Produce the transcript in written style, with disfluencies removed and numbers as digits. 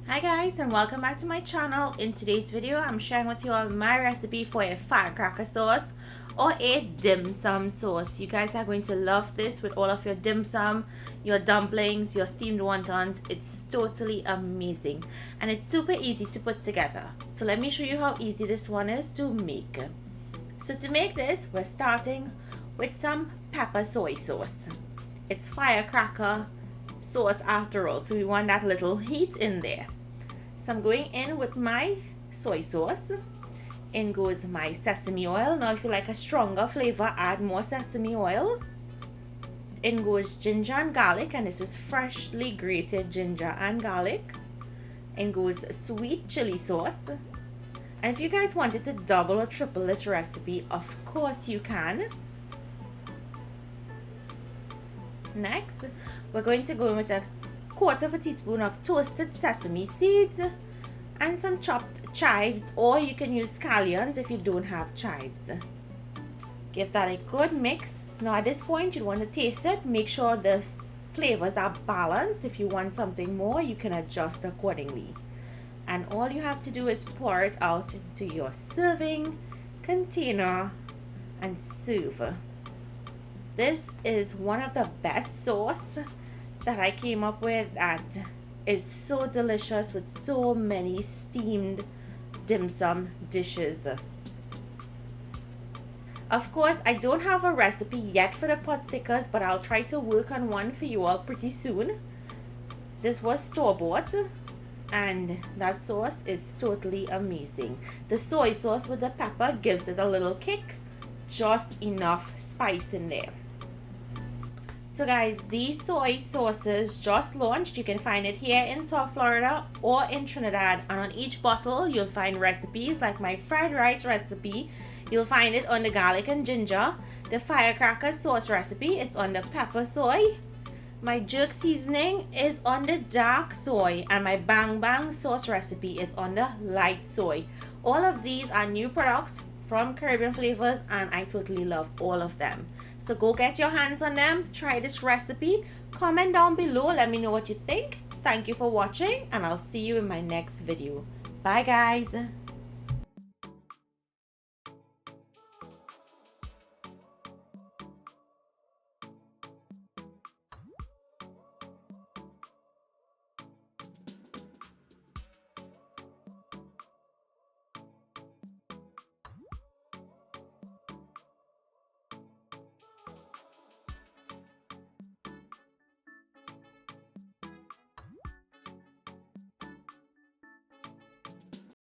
Hi guys, and welcome back to my channel. In today's video I'm sharing with you all my recipe for a firecracker sauce or a dim sum sauce. You guys are going to love this with all of your dim sum, your dumplings, your steamed wontons. It's totally amazing and it's super easy to put together. So let me show you how easy this one is to make. So to make this, we're starting with some pepper soy sauce. It's firecracker sauce after all, so we want that little heat in there. So I'm going in with my soy sauce. In goes my sesame oil. Now if you like a stronger flavor, add more sesame oil. In goes ginger and garlic, and this is freshly grated ginger and garlic. In goes sweet chili sauce. And if you guys wanted to double or triple this recipe, of course you can. Next, we're going to go in with a quarter of a teaspoon of toasted sesame seeds and some chopped chives, or you can use scallions if you don't have chives. Give that a good mix. Now at this point you want to taste it. Make sure the flavors are balanced. If you want something more, you can adjust accordingly. And all you have to do is pour it out into your serving container and serve. This is one of the best sauce that I came up with that is so delicious with so many steamed dim sum dishes. Of course, I don't have a recipe yet for the pot stickers, but I'll try to work on one for you all pretty soon. This was store-bought and that sauce is totally amazing. The soy sauce with the pepper gives it a little kick, just enough spice in there. So guys, these soy sauces just launched. You can find it here in South Florida or in Trinidad, and on each bottle you'll find recipes like my fried rice recipe. You'll find it on the garlic and ginger. The firecracker sauce recipe is on the pepper soy. My jerk seasoning is on the dark soy, and my bang bang sauce recipe is on the light soy. All of these are new products from Caribbean Flavors and I totally love all of them. So go get your hands on them, try this recipe, comment down below, let me know what you think. Thank you for watching and I'll see you in my next video. Bye guys.